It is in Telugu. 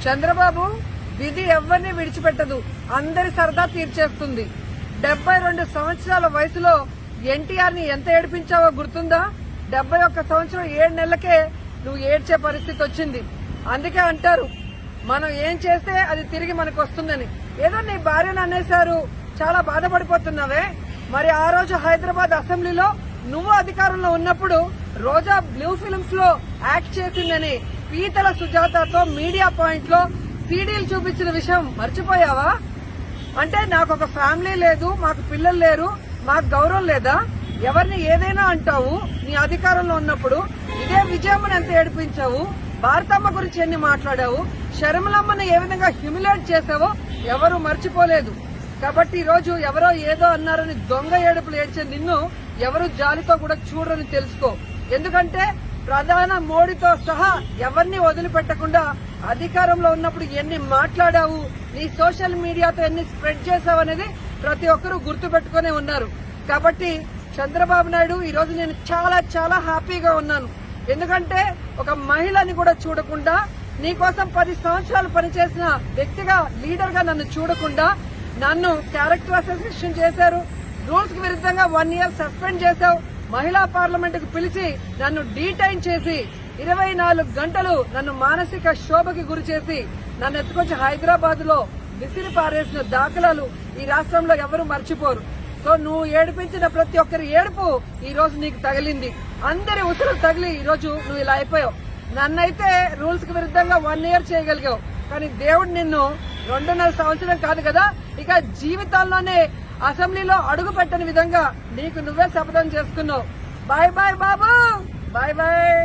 చంద్రబాబు విధి ఎవరిని విడిచిపెట్టదు, అందరి సరదా తీర్చేస్తుంది. 72 సంవత్సరాల వయసులో ఎన్టీఆర్ ని ఎంత ఏడిపించావో గుర్తుందా? 71 సంవత్సరం 7 నెలలకే నువ్వు ఏడ్చే పరిస్థితి వచ్చింది. అందుకే అంటారు మనం ఏం చేస్తే అది తిరిగి మనకు వస్తుందని. ఏదో నీ భార్యను అనేశారు, చాలా బాధపడిపోతున్నావే. మరి ఆ రోజు హైదరాబాద్ అసెంబ్లీలో నువ్వు అధికారంలో ఉన్నప్పుడు రోజా బ్లూ ఫిల్మ్స్ లో యాక్ట్ చేసిందని పీతల సుజాతతో మీడియా పాయింట్ లో సీడీలు చూపించిన విషయం మర్చిపోయావా? అంటే నాకు ఒక ఫ్యామిలీ లేదు, మాకు పిల్లలు లేరు, మాకు గౌరవం లేదా? ఎవరిని ఏదైనా అంటావు. నీ అధికారంలో ఉన్నప్పుడు ఇదే విజయమ్మని ఎంత ఏడిపించావు, భారతమ్మ గురించి ఎన్ని మాట్లాడావు, శర్మలమ్మని ఏ విధంగా హ్యూమిలేట్ చేసావో ఎవరు మర్చిపోలేదు. కాబట్టి ఈ రోజు ఎవరో ఏదో అన్నారని దొంగ ఏడుపులు ఏడ్చే నిన్ను ఎవరు జాలితో కూడా చూడరని తెలుసుకో. ఎందుకంటే ప్రధాన మోడీతో సహా ఎవరిని వదిలిపెట్టకుండా అధికారంలో ఉన్నప్పుడు ఎన్ని మాట్లాడావు, నీ సోషల్ మీడియాతో ఎన్ని స్ప్రెడ్ చేసావు అనేది ప్రతి ఒక్కరూ గుర్తు పెట్టుకునే ఉన్నారు. కాబట్టి చంద్రబాబు నాయుడు ఈ రోజు నేను చాలా చాలా హ్యాపీగా ఉన్నాను. ఎందుకంటే ఒక మహిళని కూడా చూడకుండా, నీకోసం 10 సంవత్సరాలు పనిచేసిన వ్యక్తిగా, లీడర్ గా నన్ను చూడకుండా నన్ను క్యారెక్టర్ అసోసియేషన్ చేశారు. రూల్స్ కి విరుద్ధంగా 1 ఇయర్ సస్పెండ్ చేశావు. మహిళా పార్లమెంట్ కు పిలిచి నన్ను డీటైన్ చేసి 24 గంటలు నన్ను మానసిక శోభకి గురి చేసి నన్ను ఎత్తుకొచ్చి హైదరాబాద్ లో విసిరి పారేసిన దాఖలాలు ఈ రాష్ట్రంలో ఎవరు మర్చిపోరు. సో నువ్వు ఏడిపించిన ప్రతి ఒక్కరి ఏడుపు ఈ రోజు నీకు తగిలింది. అందరి ఉసురు తగిలి ఈ రోజు నువ్వు ఇలా అయిపోయావు. నన్నైతే రూల్స్ కి విరుద్ధంగా 1 ఇయర్ చేయగలిగావు, కానీ దేవుడు నిన్ను 2.5 సంవత్సరం కాదు కదా, ఇక జీవితాల్లోనే అసెంబ్లీలో అడుగు పెట్టని విధంగా నీకు నువ్వే శపథం చేసుకున్నావు. బాయ్ బాయ్ బాబు, బాయ్ బాయ్.